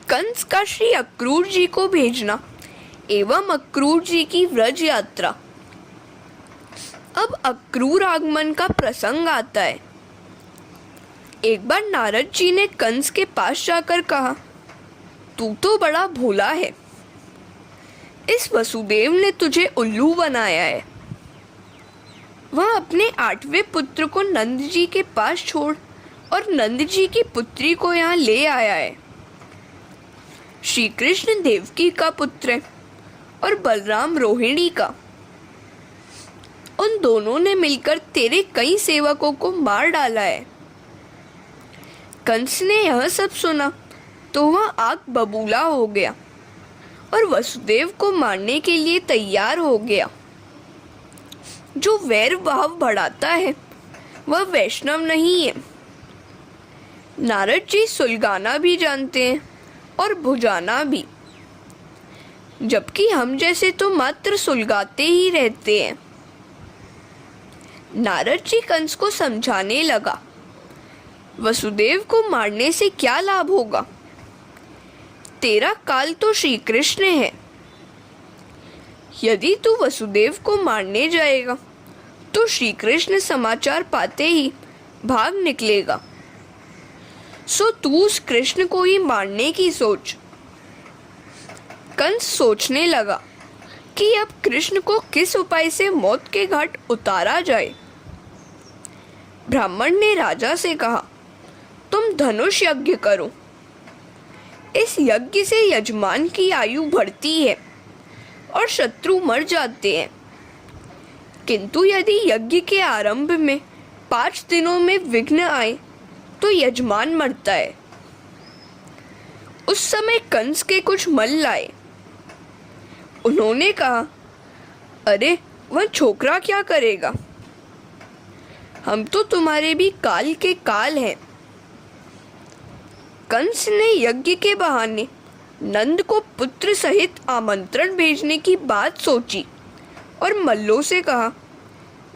कंस का श्री अक्रूर जी को भेजना एवं अक्रूर जी की व्रज यात्रा। अब अक्रूर आगमन का प्रसंग आता है। एक बार नारद जी ने कंस के पास जाकर कहा, तू तो बड़ा भोला है, इस वसुदेव ने तुझे उल्लू बनाया है। वह अपने 8वें पुत्र को नंद जी के पास छोड़ और नंद जी की पुत्री को यहाँ ले आया है। श्री कृष्ण देवकी का पुत्र है और बलराम रोहिणी का। उन दोनों ने मिलकर तेरे कई सेवकों को मार डाला है। कंस ने यह सब सुना तो वह आग बबूला हो गया और वसुदेव को मारने के लिए तैयार हो गया। जो वैर भाव बढ़ाता है वह वैष्णव नहीं है। नारद जी सुलगाना भी जानते हैं और भुजाना भी, जबकि हम जैसे तो मात्र सुलगाते ही रहते हैं। नारद जी कंस को समझाने लगा, वसुदेव को मारने से क्या लाभ होगा? तेरा काल तो श्री कृष्ण है। यदि तू वसुदेव को मारने जाएगा तो श्री कृष्ण समाचार पाते ही भाग निकलेगा। सो तू उस कृष्ण को ही मारने की सोच। कंस सोचने लगा कि अब कृष्ण को किस उपाय से मौत के घाट उतारा जाए। ब्राह्मण ने राजा से कहा, तुम धनुष यज्ञ करो। इस यज्ञ से यजमान की आयु बढ़ती है और शत्रु मर जाते हैं। किंतु यदि यज्ञ के आरंभ में 5 दिनों में विघ्न आए तो यजमान मरता है। उस समय कंस के कुछ मल लाए। उन्होंने कहा, अरे वह छोकरा क्या करेगा? हम तो तुम्हारे भी काल के काल हैं। कंस ने यज्ञ के बहाने नंद को पुत्र सहित आमंत्रण भेजने की बात सोची और मल्लों से कहा,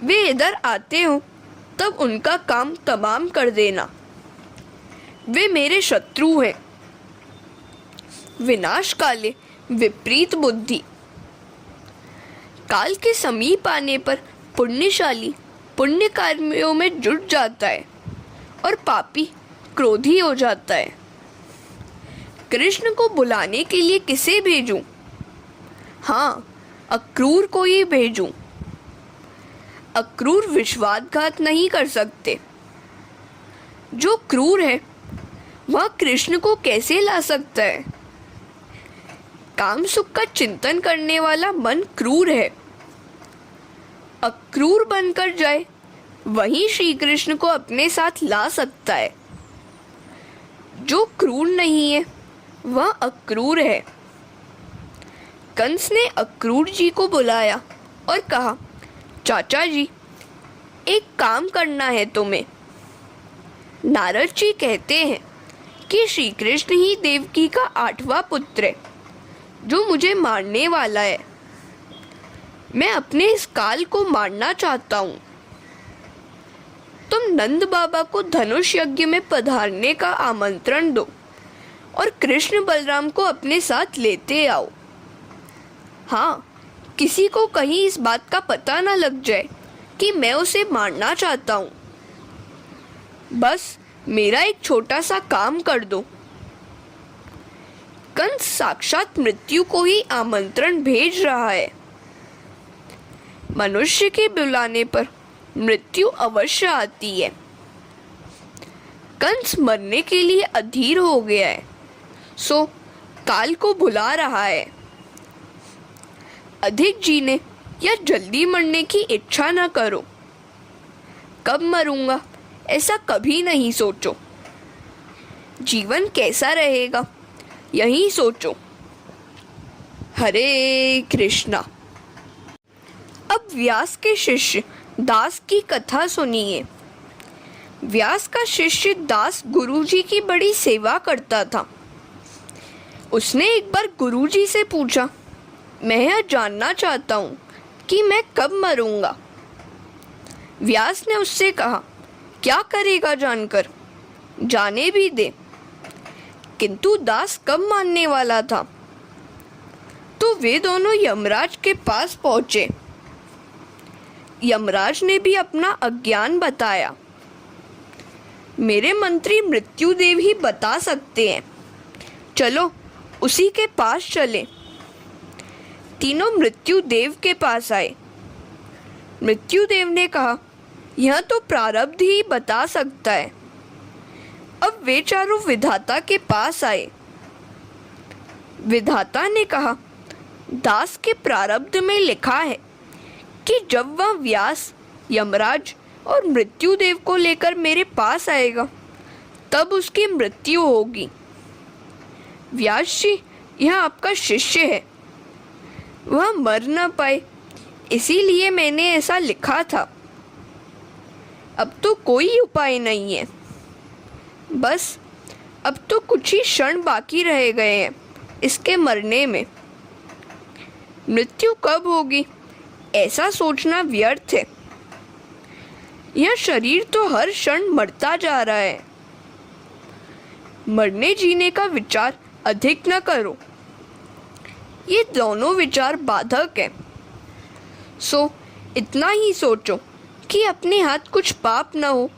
वे इधर आते हो तब उनका काम तमाम कर देना। वे मेरे शत्रु हैं। विनाश काले विपरीत बुद्धि। काल के समीप आने पर पुण्यशाली पुण्य कर्मियों में जुट जाता है और पापी क्रोधी हो जाता है। कृष्ण को बुलाने के लिए किसे भेजूं? हाँ, अक्रूर को ही भेजूं। अक्रूर विश्वासघात नहीं कर सकते। जो क्रूर है वह कृष्ण को कैसे ला सकता है? काम सुख का चिंतन करने वाला मन क्रूर है। अक्रूर बनकर जाए वही श्री कृष्ण को अपने साथ ला सकता है। जो क्रूर नहीं है वह अक्रूर है। कंस ने अक्रूर जी को बुलाया और कहा, चाचा जी, एक काम करना है तुम्हें। नारद जी कहते हैं कि श्री कृष्ण ही देवकी का 8वां पुत्र है जो मुझे मारने वाला है। मैं अपने इस काल को मारना चाहता हूँ। तुम नंद बाबा को धनुष यज्ञ में पधारने का आमंत्रण दो और कृष्ण बलराम को अपने साथ लेते आओ। हाँ, किसी को कहीं इस बात का पता ना लग जाए कि मैं उसे मारना चाहता हूँ। बस मेरा एक छोटा सा काम कर दो। कंस साक्षात मृत्यु को ही आमंत्रण भेज रहा है। मनुष्य के बुलाने पर मृत्यु अवश्य आती है। कंस मरने के लिए अधीर हो गया है, सो काल को बुला रहा है। अधिक जीने या जल्दी मरने की इच्छा न करो। कब मरूंगा ऐसा कभी नहीं सोचो। जीवन कैसा रहेगा यही सोचो। हरे कृष्णा। अब व्यास के शिष्य दास की कथा सुनिए। व्यास का शिष्य दास गुरुजी की बड़ी सेवा करता था। उसने एक बार गुरुजी से पूछा, मैं यह जानना चाहता हूँ कि मैं कब मरूंगा। व्यास ने उससे कहा, क्या करेगा जानकर? जाने भी दे। किंतु दास कब मानने वाला था? तो वे दोनों यमराज के पास पहुंचे। यमराज ने भी अपना अज्ञान बताया। मेरे मंत्री मृत्युदेव ही बता सकते हैं, चलो उसी के पास चले। तीनों मृत्युदेव के पास आए। मृत्युदेव ने कहा, यह तो प्रारब्ध ही बता सकता है। अब वे चारों विधाता के पास आए। विधाता ने कहा, दास के प्रारब्ध में लिखा है कि जब वह व्यास, यमराज और मृत्युदेव को लेकर मेरे पास आएगा तब उसकी मृत्यु होगी। व्यास जी, यह आपका शिष्य है, वह मर न पाए इसीलिए मैंने ऐसा लिखा था। अब तो कोई उपाय नहीं है, बस अब तो कुछ ही क्षण बाकी रह गए हैं इसके मरने में। मृत्यु कब होगी ऐसा सोचना व्यर्थ है। यह शरीर तो हर क्षण मरता जा रहा है। मरने जीने का विचार अधिक न करो, ये दोनों विचार बाधक है। सो इतना ही सोचो कि अपने हाथ कुछ पाप न हो,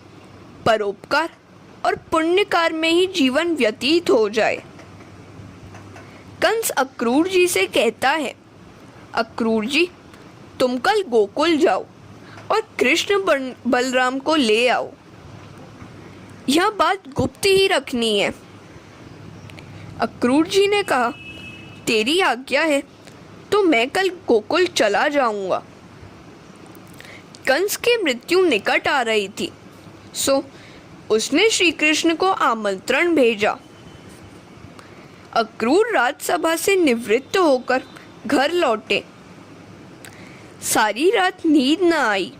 परोपकार और पुण्यकार में ही जीवन व्यतीत हो जाए। कंस अक्रूर जी से कहता है, अक्रूर जी, तुम कल गोकुल जाओ और कृष्ण बलराम को ले आओ। यह बात गुप्त ही रखनी है। अक्रूर जी ने कहा, तेरी आज्ञा है तो मैं कल गोकुल चला जाऊंगा। कंस की मृत्यु निकट आ रही थी, सो उसने श्री कृष्ण को आमंत्रण भेजा। अक्रूर राजसभा से निवृत्त होकर घर लौटे। सारी रात नींद न आई।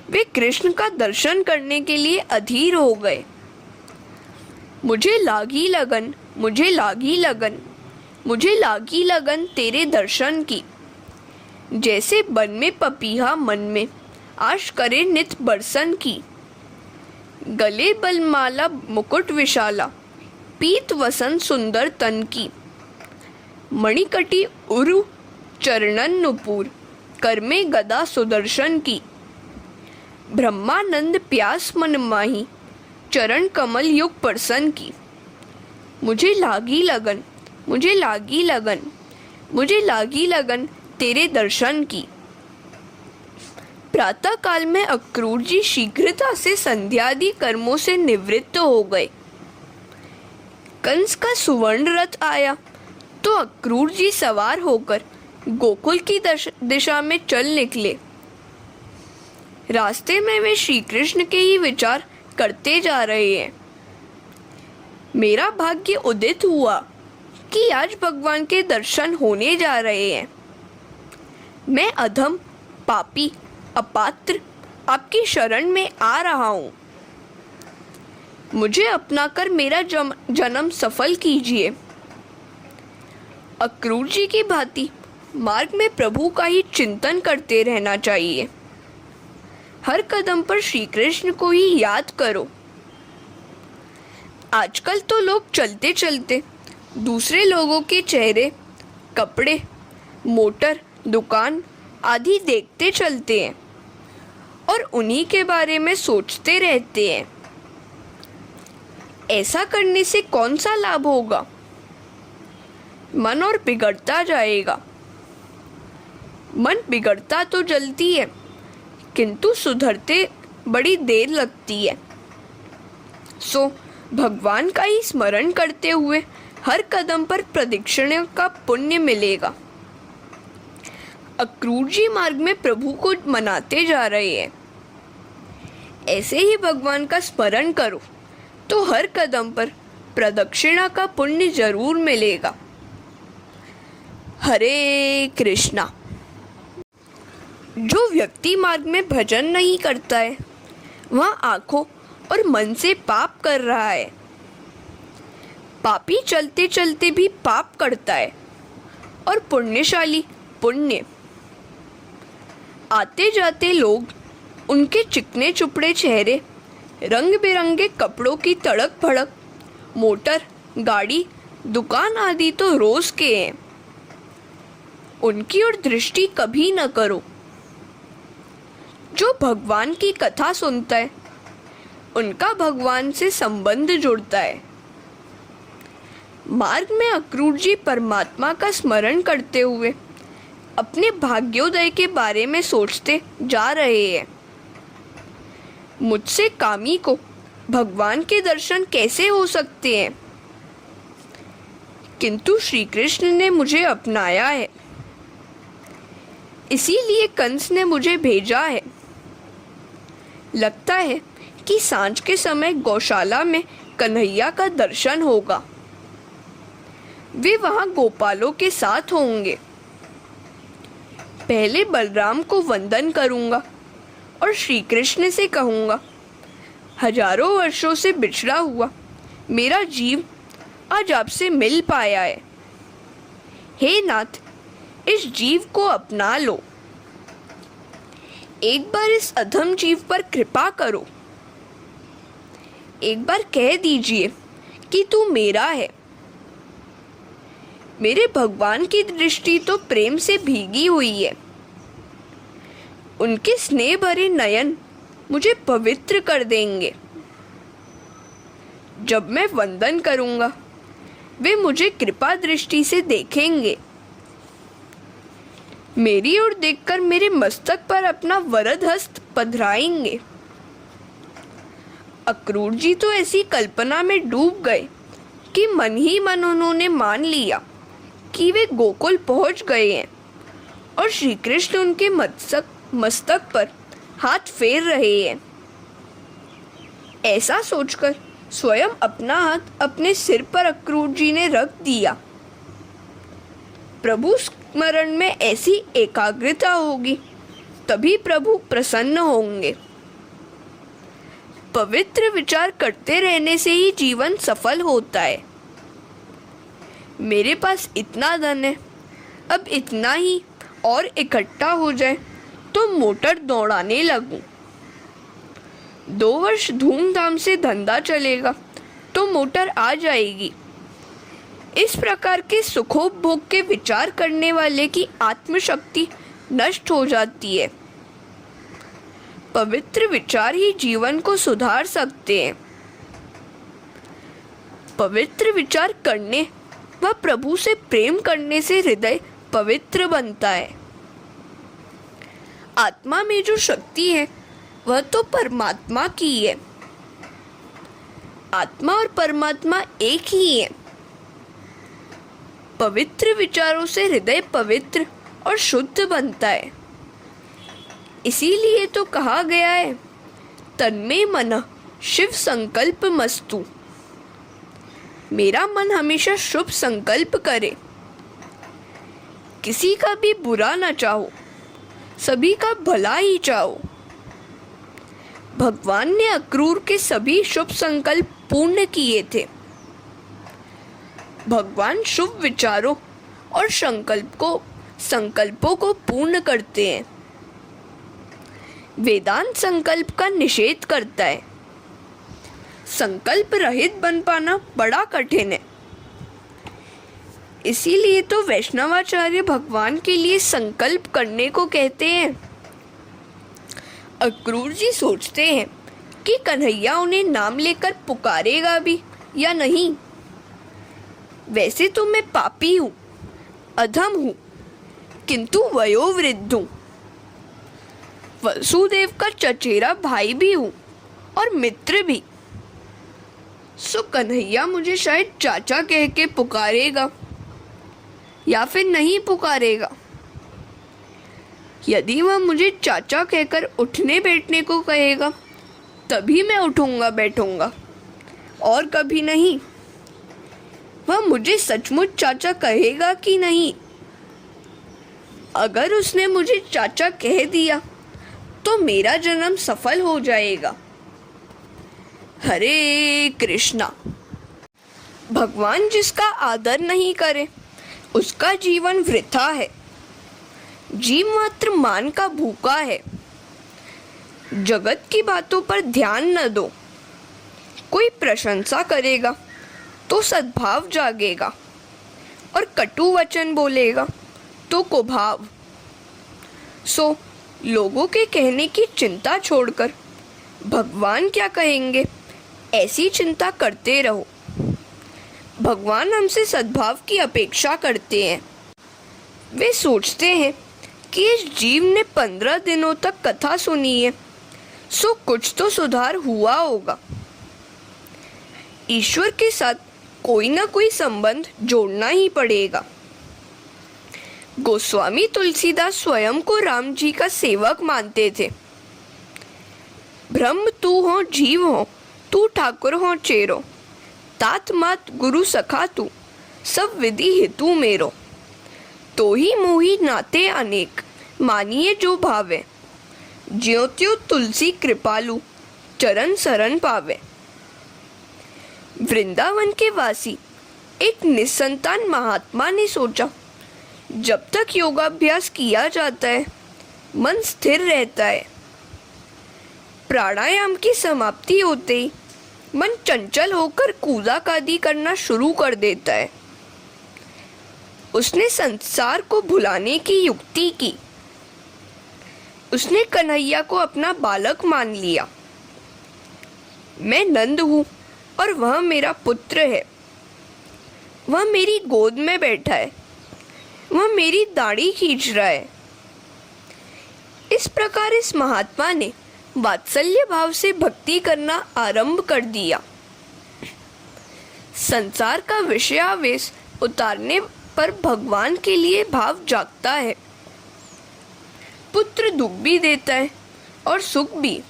वे कृष्ण का दर्शन करने के लिए अधीर हो गए। मुझे लागी लगन, मुझे लागी लगन, मुझे लागी लगन तेरे दर्शन की। जैसे बन में पपीहा मन में आश करे नित बरसन की। गले बलमाला मुकुट विशाला, पीत वसन सुंदर तन की। मणिकटी उरु चरणन नुपुर, कर में गदा सुदर्शन की। ब्रह्मानंद प्यास मन माही, चरण कमल युग परसन की। मुझे लागी लगन, मुझे लागी लगन, मुझे लागी लगन तेरे दर्शन की। प्रातः काल में अक्रूर जी शीघ्रता से संध्यादि कर्मों से निवृत्त हो गए। कंस का सुवर्ण रथ आया तो अक्रूर जी सवार होकर गोकुल की दिशा में चल निकले। रास्ते में वे श्री कृष्ण के ही विचार करते जा रहे हैं। मेरा भाग्य उदित हुआ कि आज भगवान के दर्शन होने जा रहे हैं। मैं अधम, पापी, अपात्र आपकी शरण में आ रहा हूँ। मुझे अपनाकर मेरा जन्म सफल कीजिए। अक्रूर जी की भांति मार्ग में प्रभु का ही चिंतन करते रहना चाहिए। हर कदम पर श्री कृष्ण को ही याद करो। आजकल तो लोग चलते चलते दूसरे लोगों के चेहरे, कपड़े, मोटर, दुकान आदि देखते चलते हैं और उन्हीं के बारे में सोचते रहते हैं। ऐसा करने से कौन सा लाभ होगा? मन और बिगड़ता जाएगा। मन बिगड़ता तो जल्दी है, किंतु सुधरते बड़ी देर लगती है। सो भगवान का ही स्मरण करते हुए हर कदम पर प्रदक्षिणा का पुण्य मिलेगा। अक्रूर जी मार्ग में प्रभु को मनाते जा रहे हैं। ऐसे ही भगवान का स्मरण करो तो हर कदम पर प्रदक्षिणा का पुण्य जरूर मिलेगा। हरे कृष्णा। जो व्यक्ति मार्ग में भजन नहीं करता है वह आंखों और मन से पाप कर रहा है। पापी चलते चलते भी पाप करता है और पुण्यशाली पुण्य। आते जाते लोग, उनके चिकने चुपड़े चेहरे, रंग बिरंगे कपड़ों की तड़क भड़क, मोटर गाड़ी, दुकान आदि तो रोज के हैं, उनकी ओर दृष्टि कभी न करो। जो भगवान की कथा सुनता है उनका भगवान से संबंध जुड़ता है। मार्ग में अक्रूर जी परमात्मा का स्मरण करते हुए अपने भाग्योदय के बारे में सोचते जा रहे हैं। मुझसे कामी को भगवान के दर्शन कैसे हो सकते हैं? किंतु श्री कृष्ण ने मुझे अपनाया है, इसीलिए कंस ने मुझे भेजा है। लगता है कि सांझ के समय गौशाला में कन्हैया का दर्शन होगा। वे वहां गोपालों के साथ होंगे। पहले बलराम को वंदन करूंगा और श्री कृष्ण से कहूंगा, हजारों वर्षों से बिछड़ा हुआ मेरा जीव आज आपसे मिल पाया है। हे नाथ, इस जीव को अपना लो। एक बार इस अधम जीव पर कृपा करो। एक बार कह दीजिए कि तू मेरा है। मेरे भगवान की दृष्टि तो प्रेम से भीगी हुई है। उनके स्नेह भरे नयन मुझे पवित्र कर देंगे। जब मैं वंदन करूंगा वे मुझे कृपा दृष्टि से देखेंगे। मेरी ओर देखकर मेरे मस्तक पर अपना वरद हस्त पधराएंगे। अक्रूर जी तो ऐसी कल्पना में डूब गए कि मन ही मन उन्होंने मान लिया कि वे गोकुल पहुंच गए हैं और श्री कृष्ण उनके मस्तक पर हाथ फेर रहे हैं। ऐसा सोचकर स्वयं अपना हाथ अपने सिर पर अक्रूर जी ने रख दिया। प्रभु स्मरण में ऐसी एकाग्रता होगी तभी प्रभु प्रसन्न होंगे। पवित्र विचार करते रहने से ही जीवन सफल होता है। मेरे पास इतना धन है, अब इतना ही और इकट्ठा हो जाए तो मोटर दौड़ाने लगूं। 2 वर्ष धूमधाम से धंधा चलेगा तो मोटर आ जाएगी। इस प्रकार के सुखोपभोग के विचार करने वाले की आत्मशक्ति नष्ट हो जाती है। पवित्र विचार ही जीवन को सुधार सकते हैं। पवित्र विचार करने व प्रभु से प्रेम करने से हृदय पवित्र बनता है। आत्मा में जो शक्ति है वह तो परमात्मा की है। आत्मा और परमात्मा एक ही है। पवित्र विचारों से हृदय पवित्र और शुद्ध बनता है। इसीलिए तो कहा गया है, तन्मे मनः शिव संकल्प मस्तु। मेरा मन हमेशा शुभ संकल्प करे। किसी का भी बुरा न चाहो, सभी का भला ही चाहो। भगवान ने अक्रूर के सभी शुभ संकल्प पूर्ण किए थे। भगवान शुभ विचारों और संकल्पों को पूर्ण करते हैं। वेदांत संकल्प का निषेध करता है। संकल्प रहित बन पाना बड़ा कठिन है। इसीलिए तो वैष्णवाचार्य भगवान के लिए संकल्प करने को कहते हैं। अक्रूर जी सोचते हैं कि कन्हैया उन्हें नाम लेकर पुकारेगा भी या नहीं। वैसे तो मैं पापी हूँ, अधम हूँ, किंतु वयोवृद्ध हूँ। वसुदेव का चचेरा भाई भी हूँ और मित्र भी। सो कन्हैया मुझे शायद चाचा कह के पुकारेगा या फिर नहीं पुकारेगा। यदि वह मुझे चाचा कहकर उठने बैठने को कहेगा तभी मैं उठूंगा बैठूंगा, और कभी नहीं। वह मुझे सचमुच चाचा कहेगा कि नहीं? अगर उसने मुझे चाचा कह दिया तो मेरा जन्म सफल हो जाएगा। हरे कृष्णा। भगवान जिसका आदर नहीं करे उसका जीवन वृथा है। जीव मात्र मान का भूखा है। जगत की बातों पर ध्यान न दो। कोई प्रशंसा करेगा तो सद्भाव जागेगा, और कटु वचन बोलेगा तो कुभाव। सो लोगों के कहने की चिंता छोड़कर भगवान क्या कहेंगे ऐसी चिंता करते रहो। भगवान हमसे सद्भाव की अपेक्षा करते हैं। वे सोचते हैं कि इस जीव ने 15 दिनों तक कथा सुनी है, सो कुछ तो सुधार हुआ होगा। ईश्वर के साथ कोई ना कोई संबंध जोड़ना ही पड़ेगा। गोस्वामी तुलसीदास स्वयं को राम जी का सेवक मानते थे। ब्रह्म तू हो जीव हो, तू ठाकुर हो चेरो, तात मात गुरु सखा तू, सब विधि हेतु मेरो। तो ही मोही नाते अनेक, मानिए जो भावे, ज्यों त्यों तुलसी कृपालु, चरण शरण पावे। वृंदावन के वासी एक निसंतान महात्मा ने सोचा, जब तक योगाभ्यास किया जाता है मन स्थिर रहता है, प्राणायाम की समाप्ति होते ही मन चंचल होकर कूदाकादी करना शुरू कर देता है। उसने संसार को भुलाने की युक्ति की। उसने कन्हैया को अपना बालक मान लिया। मैं नंद हूँ और वह मेरा पुत्र है। वह मेरी गोद में बैठा है, वह मेरी दाढ़ी खींच रहा है। इस प्रकार इस महात्मा ने वात्सल्य भाव से भक्ति करना आरंभ कर दिया। संसार का विषयावेश उतारने पर भगवान के लिए भाव जागता है। पुत्र दुख भी देता है और सुख भी।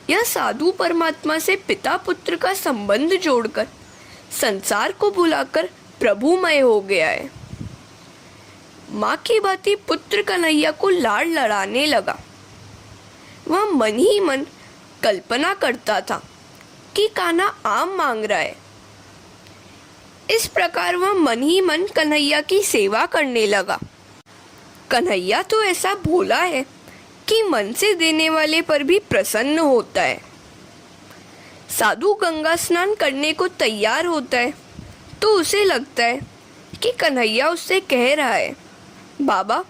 यह साधु परमात्मा से पिता पुत्र का संबंध जोड़कर संसार को भुलाकर प्रभुमय हो गया है। माँ की भांति पुत्र कन्हैया को लाड़ लड़ाने लगा। वह मन ही मन कल्पना करता था कि कान्हा आम मांग रहा है। इस प्रकार वह मन ही मन कन्हैया की सेवा करने लगा। कन्हैया तो ऐसा भोला है कि मन से देने वाले पर भी प्रसन्न होता है। साधु गंगा स्नान करने को तैयार होता है तो उसे लगता है कि कन्हैया उससे कह रहा है, बाबा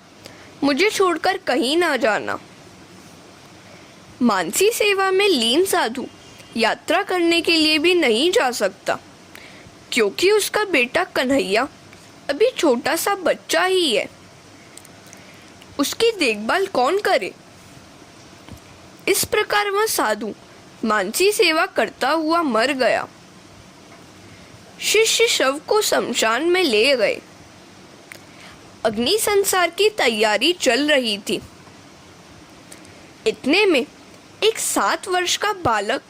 मुझे छोड़कर कहीं ना जाना। मानसी सेवा में लीन साधु यात्रा करने के लिए भी नहीं जा सकता, क्योंकि उसका बेटा कन्हैया अभी छोटा सा बच्चा ही है। उसकी देखभाल कौन करे? इस प्रकार वह साधु मानसी सेवा करता हुआ मर गया। शिष्य शव को शमशान में ले गए। अग्नि संस्कार की तैयारी चल रही थी। इतने में एक 7 वर्ष का बालक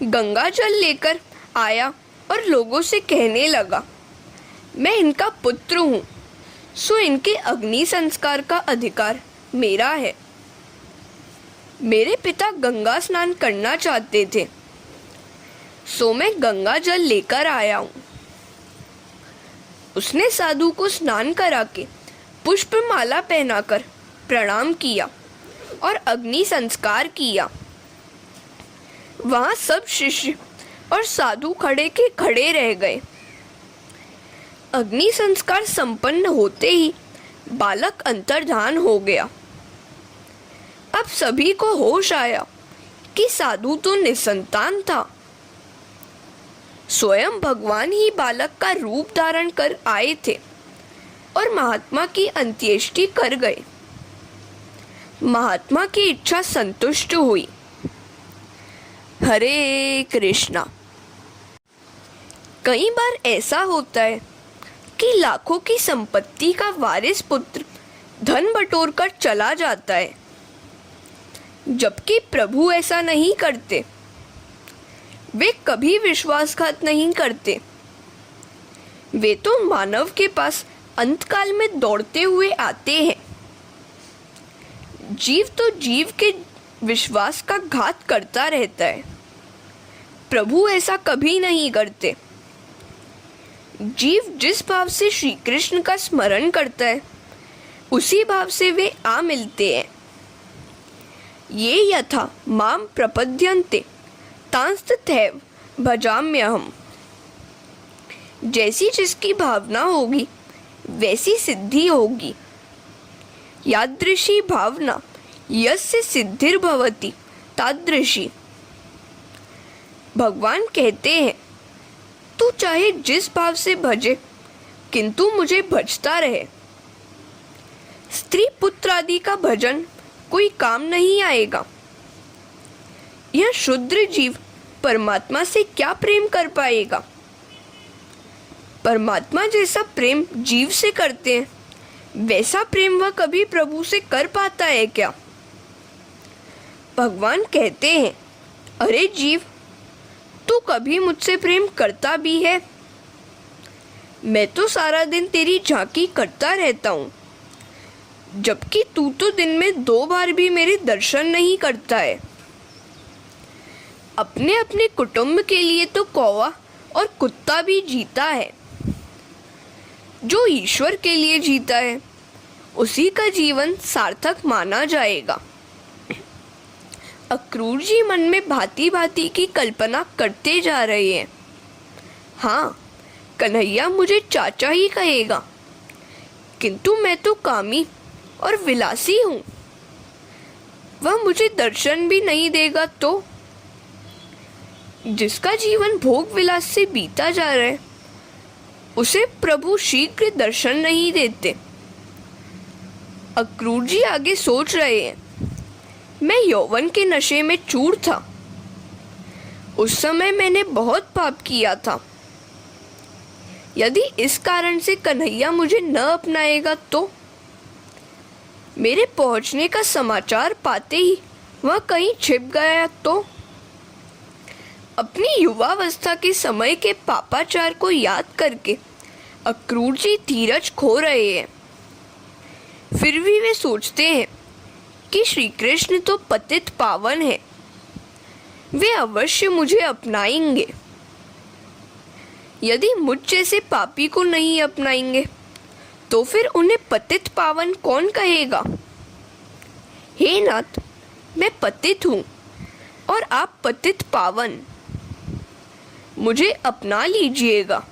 गंगा जल लेकर आया और लोगों से कहने लगा, मैं इनका पुत्र हूँ, सो इनके अग्नि संस्कार का अधिकार मेरा है। मेरे पिता गंगा स्नान करना चाहते थे, सो मैं गंगा जल लेकर आया हूँ। उसने साधु को स्नान करा के पुष्प माला पहनाकर प्रणाम किया और अग्नि संस्कार किया। वहां सब शिष्य और साधु खड़े के खड़े रह गए। अग्नि संस्कार संपन्न होते ही बालक अंतर्धान हो गया। अब सभी को होश आया कि साधु तो निसंतान था। स्वयं भगवान ही बालक का रूप धारण कर आए थे और महात्मा की अंत्येष्टि कर गए। महात्मा की इच्छा संतुष्ट हुई। हरे कृष्णा। कई बार ऐसा होता है कि लाखों की संपत्ति का वारिस पुत्र धन बटोर कर चला जाता है, जबकि प्रभु ऐसा नहीं करते। वे कभी विश्वासघात नहीं करते। वे तो मानव के पास अंतकाल में दौड़ते हुए आते हैं। जीव तो जीव के विश्वास का घात करता रहता है। प्रभु ऐसा कभी नहीं करते। जीव जिस भाव से श्री कृष्ण का स्मरण करता है, उसी भाव से वे आ मिलते हैं। ये यथा माम प्रपद्यन्ते तांस्तथैव भजाम्यहम्। जैसी जिसकी भावना होगी वैसी सिद्धि होगी। यादृशी भावना यस्य सिद्धिर्भवति तादृशी। भगवान कहते हैं तू चाहे जिस भाव से भजे किंतु मुझे भजता रहे। स्त्री पुत्र आदि का भजन कोई काम नहीं आएगा। यह शुद्र जीव परमात्मा से क्या प्रेम कर पाएगा? परमात्मा जैसा प्रेम जीव से करते हैं वैसा प्रेम वह कभी प्रभु से कर पाता है क्या? भगवान कहते हैं अरे जीव, तू कभी मुझसे प्रेम करता भी है? मैं तो सारा दिन तेरी झांकी करता रहता हूँ, जबकि तू तो दिन में 2 बार भी मेरे दर्शन नहीं करता है। अपने अपने कुटुंब के लिए तो कौवा और कुत्ता भी जीता है। जो ईश्वर के लिए जीता है उसी का जीवन सार्थक माना जाएगा। अक्रूर जी मन में भांति भांति की कल्पना करते जा रहे हैं। हाँ, कन्हैया मुझे चाचा ही कहेगा, किंतु मैं तो कामी और विलासी हूँ। वह मुझे दर्शन भी नहीं देगा तो? जिसका जीवन भोग विलास से बीता जा रहा है उसे प्रभु शीघ्र दर्शन नहीं देते। अक्रूर जी आगे सोच रहे हैं, मैं यौवन के नशे में चूर था। उस समय मैंने बहुत पाप किया था। यदि इस कारण से कन्हैया मुझे न अपनाएगा तो? मेरे पहुंचने का समाचार पाते ही वह कहीं छिप गया तो? अपनी युवावस्था के समय के पापाचार को याद करके अक्रूर जी धीरज खो रहे हैं। फिर भी वे सोचते हैं कि श्री कृष्ण तो पतित पावन है, वे अवश्य मुझे अपनाएंगे। यदि मुझ जैसे पापी को नहीं अपनाएंगे तो फिर उन्हें पतित पावन कौन कहेगा? हे नाथ, मैं पतित हूँ और आप पतित पावन, मुझे अपना लीजिएगा।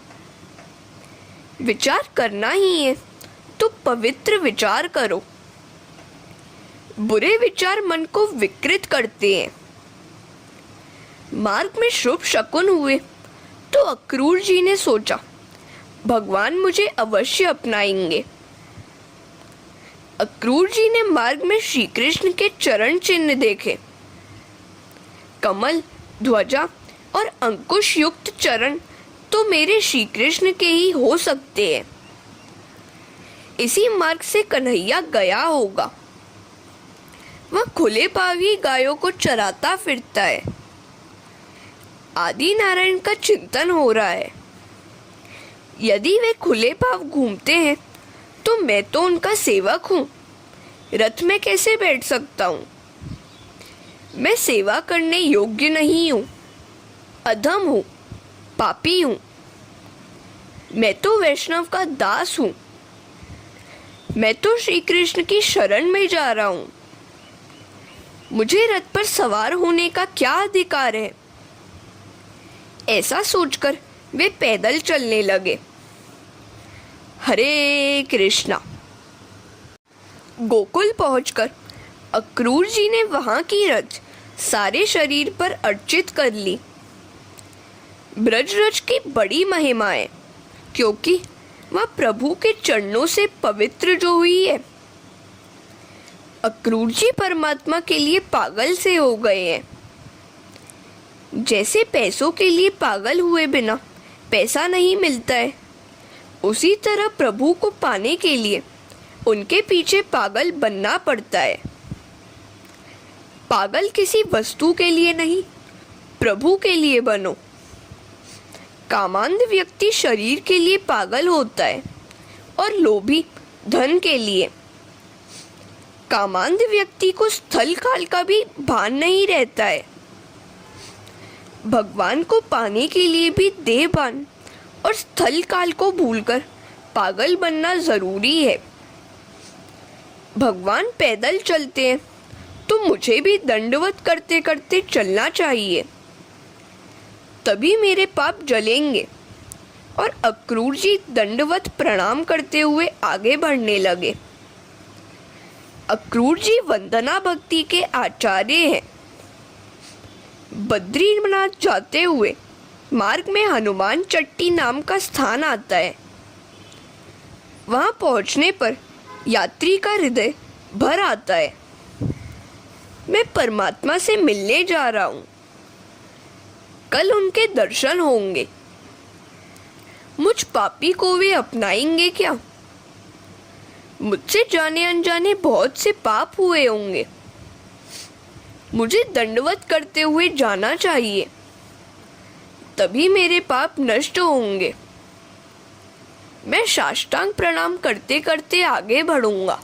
विचार करना ही है तो पवित्र विचार करो। बुरे विचार मन को विकृत करते हैं। मार्ग में शुभ शकुन हुए तो अक्रूर जी ने सोचा भगवान मुझे अवश्य अपनाएंगे। अक्रूर जी ने मार्ग में श्री कृष्ण के चरण चिन्ह देखे। कमल, ध्वजा और अंकुश युक्त चरण तो मेरे श्री कृष्ण के ही हो सकते हैं। इसी मार्ग से कन्हैया गया होगा। वह खुले पांव ही गायों को चराता फिरता है। आदि नारायण का चिंतन हो रहा है। यदि वे खुले पांव घूमते हैं तो मैं तो उनका सेवक हूँ, रथ में कैसे बैठ सकता हूँ? मैं सेवा करने योग्य नहीं हूँ, अधम हूँ, पापी हूँ। मैं तो वैष्णव का दास हूँ। मैं तो श्री कृष्ण की शरण में जा रहा हूँ। मुझे रथ पर सवार होने का क्या अधिकार है? ऐसा सोचकर वे पैदल चलने लगे। हरे कृष्णा। गोकुल पहुंचकर अक्रूर जी ने वहां की रज सारे शरीर पर अर्चित कर ली। ब्रजरज की बड़ी महिमा है, क्योंकि वह प्रभु के चरणों से पवित्र जो हुई है। अक्रूर जी परमात्मा के लिए पागल से हो गए हैं। जैसे पैसों के लिए पागल हुए बिना पैसा नहीं मिलता है, उसी तरह प्रभु को पाने के लिए उनके पीछे पागल बनना पड़ता है। पागल किसी वस्तु के लिए नहीं, प्रभु के लिए बनो। कामांध व्यक्ति शरीर के लिए पागल होता है और लोभी धन के लिए। कामांध व्यक्ति को स्थल काल का भी भान नहीं रहता है। भगवान को पाने के लिए भी देह भान और स्थल काल को भूलकर पागल बनना जरूरी है। भगवान पैदल चलते हैं तो मुझे भी दंडवत करते करते चलना चाहिए, तभी मेरे पाप जलेंगे। और अक्रूर जी दंडवत प्रणाम करते हुए आगे बढ़ने लगे। अक्रूर जी वंदना भक्ति के आचार्य हैं। बद्रीनाथ जाते हुए मार्ग में हनुमान चट्टी नाम का स्थान आता है। वहां पहुंचने पर यात्री का हृदय भर आता है। मैं परमात्मा से मिलने जा रहा हूं। कल उनके दर्शन होंगे। मुझ पापी को वे अपनाएंगे क्या? मुझसे जाने अनजाने बहुत से पाप हुए होंगे। मुझे दंडवत करते हुए जाना चाहिए, तभी मेरे पाप नष्ट होंगे। मैं साष्टांग प्रणाम करते करते आगे बढ़ूंगा।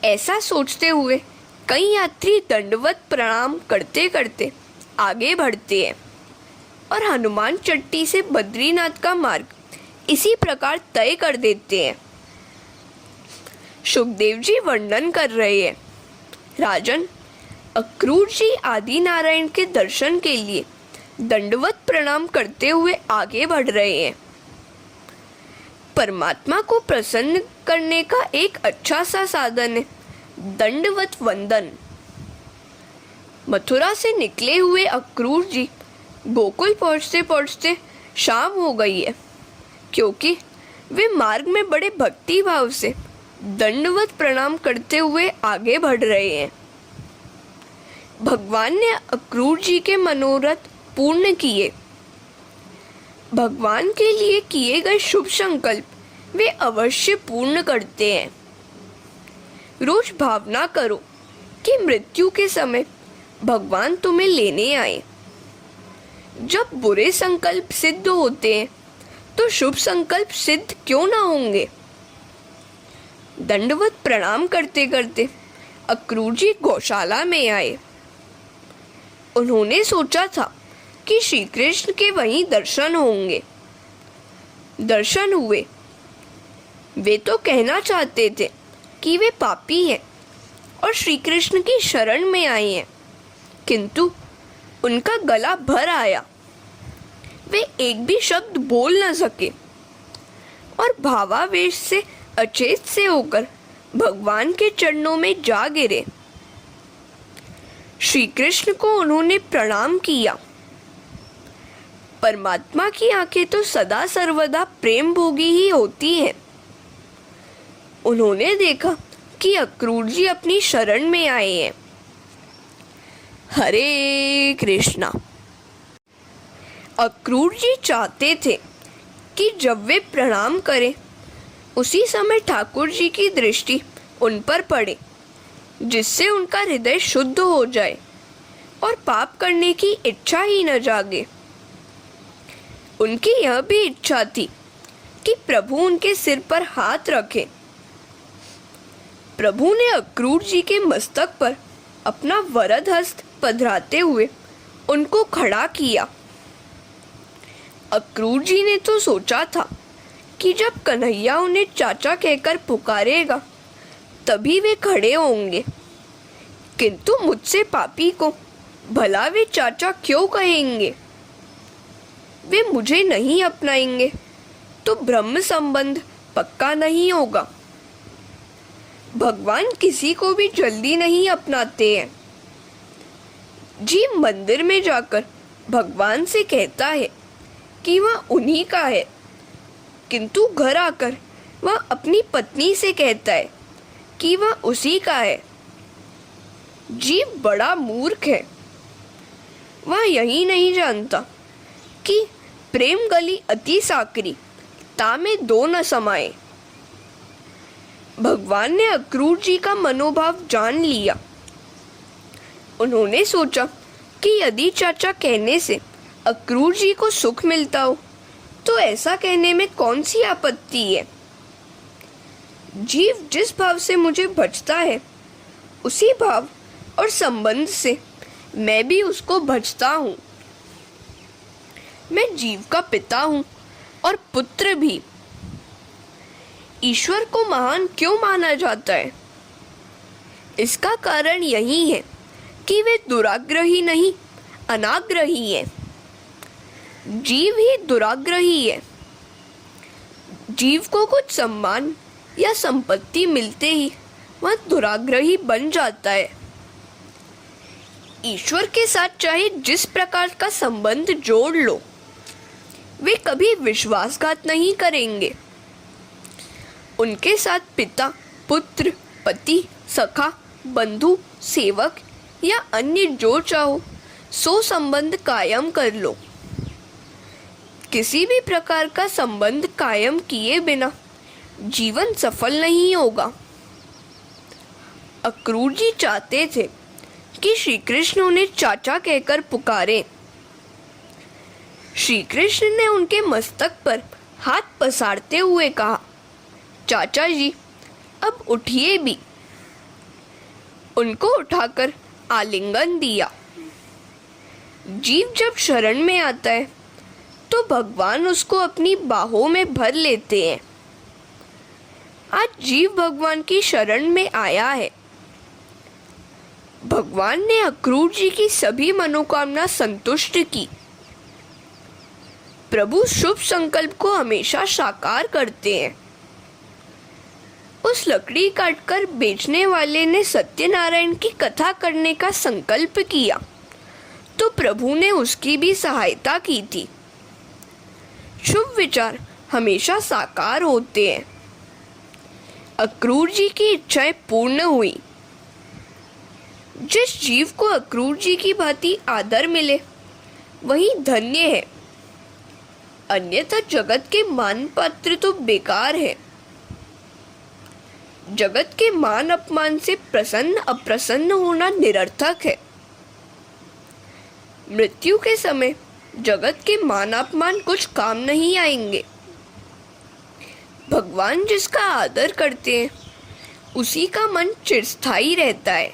ऐसा सोचते हुए कई यात्री दंडवत प्रणाम करते करते आगे बढ़ते हैं और हनुमान चट्टी से बद्रीनाथ का मार्ग इसी प्रकार तय कर देते हैं। सुखदेव जी वर्णन कर रहे हैं, राजन, अक्रूर जी आदि नारायण के दर्शन के लिए दंडवत प्रणाम करते हुए आगे बढ़ रहे हैं। परमात्मा को प्रसन्न करने का एक अच्छा सा साधन है दंडवत वंदन। मथुरा से निकले हुए अक्रूर जी गोकुल पहुंचते पहुंचते शाम हो गई है, क्योंकि वे मार्ग में बड़े भक्ति भाव से दंडवत प्रणाम करते हुए आगे बढ़ रहे हैं। भगवान ने अक्रूर जी के मनोरथ पूर्ण किए। भगवान के लिए किए गए शुभ संकल्प वे अवश्य पूर्ण करते हैं। रोज भावना करो कि मृत्यु के समय भगवान तुम्हें लेने आए। जब बुरे संकल्प सिद्ध होते हैं तो शुभ संकल्प सिद्ध क्यों ना होंगे। दंडवत प्रणाम करते करते अक्रूर जी गौशाला में आए। उन्होंने सोचा था कि श्री कृष्ण के वहीं दर्शन होंगे। दर्शन हुए। वे तो कहना चाहते थे कि वे पापी हैं और श्री कृष्ण की शरण में आए हैं, किंतु उनका गला भर आया। वे एक भी शब्द बोल न सके और भावावेश से अचेत से होकर भगवान के चरणों में जा गिरे। श्री कृष्ण को उन्होंने प्रणाम किया। परमात्मा की आंखें तो सदा सर्वदा प्रेम भोगी ही होती हैं। उन्होंने देखा कि अक्रूर जी अपनी शरण में आए हैं। हरे कृष्णा। अक्रूर जी चाहते थे कि जब वे प्रणाम करें उसी समय ठाकुर जी की दृष्टि उन पर पड़े, जिससे उनका हृदय शुद्ध हो जाए और पाप करने की इच्छा ही न जागे। उनकी यह भी इच्छा थी कि प्रभु उनके सिर पर हाथ रखें। प्रभु ने अक्रूर जी के मस्तक पर अपना वरद हस्त पधराते हुए उनको खड़ा किया। अक्रूर जी ने तो सोचा था कि जब कन्हैया उन्हें चाचा कहकर पुकारेगा तभी वे खड़े होंगे, किंतु मुझसे पापी को भला वे चाचा क्यों कहेंगे। वे मुझे नहीं अपनाएंगे तो ब्रह्म संबंध पक्का नहीं होगा। भगवान किसी को भी जल्दी नहीं अपनाते हैं। जीव मंदिर में जाकर भगवान से कहता है कि वह उन्हीं का है, किंतु घर आकर वह अपनी पत्नी से कहता है कि वह उसी का है। जीव बड़ा मूर्ख है। वह यही नहीं जानता कि प्रेम गली अति साकरी, तामे दो न समाये। भगवान ने अक्रूर जी का मनोभाव जान लिया। उन्होंने सोचा कि यदि चाचा कहने से अक्रूर जी को सुख मिलता हो तो ऐसा कहने में कौन सी आपत्ति है। जीव जिस भाव से मुझे भजता है उसी भाव और संबंध से मैं भी उसको भजता हूँ। मैं जीव का पिता हूँ और पुत्र भी। ईश्वर को महान क्यों माना जाता है? इसका कारण यही है कि वे दुराग्रही नहीं, अनाग्रही हैं। जीव ही दुराग्रही है। जीव को कुछ सम्मान या संपत्ति मिलते ही वह दुराग्रही बन जाता है। ईश्वर के साथ चाहे जिस प्रकार का संबंध जोड़ लो, वे कभी विश्वासघात नहीं करेंगे। उनके साथ पिता, पुत्र, पति, सखा, बंधु, सेवक या अन्य जो चाहो सो संबंध कायम कर लो। किसी भी प्रकार का संबंध कायम किए बिना जीवन सफल नहीं होगा। अक्रूर जी चाहते थे कि श्री कृष्ण उन्हें चाचा कहकर पुकारे। श्री कृष्ण ने उनके मस्तक पर हाथ पसारते हुए कहा, चाचा जी अब उठिए भी। उनको उठाकर आलिंगन दिया। जीव जब शरण में आता है तो भगवान उसको अपनी बाहों में भर लेते हैं। आज जीव भगवान की शरण में आया है। भगवान ने अक्रूर जी की सभी मनोकामना संतुष्ट की। प्रभु शुभ संकल्प को हमेशा साकार करते हैं। उस लकड़ी काटकर बेचने वाले ने सत्यनारायण की कथा करने का संकल्प किया तो प्रभु ने उसकी भी सहायता की थी। शुभ विचार हमेशा साकार होते हैं। अक्रूर जी की इच्छाएं पूर्ण हुई। जिस जीव को अक्रूर जी की भांति आदर मिले वही धन्य है, अन्यथा जगत के मान पात्र तो बेकार है। जगत के मान अपमान से प्रसन्न अप्रसन्न होना निरर्थक है। मृत्यु के समय जगत के मान अपमान कुछ काम नहीं आएंगे। भगवान जिसका आदर करते हैं उसी का मन चिरस्थायी रहता है।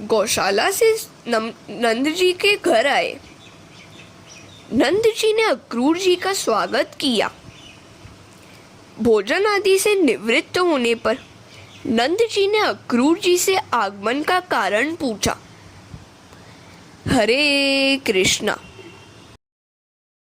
गौशाला से नंद जी के घर आए। नंद जी ने अक्रूर जी का स्वागत किया। भोजन आदि से निवृत्त होने पर नंद जी ने अक्रूर जी से आगमन का कारण पूछा। हरे कृष्णा।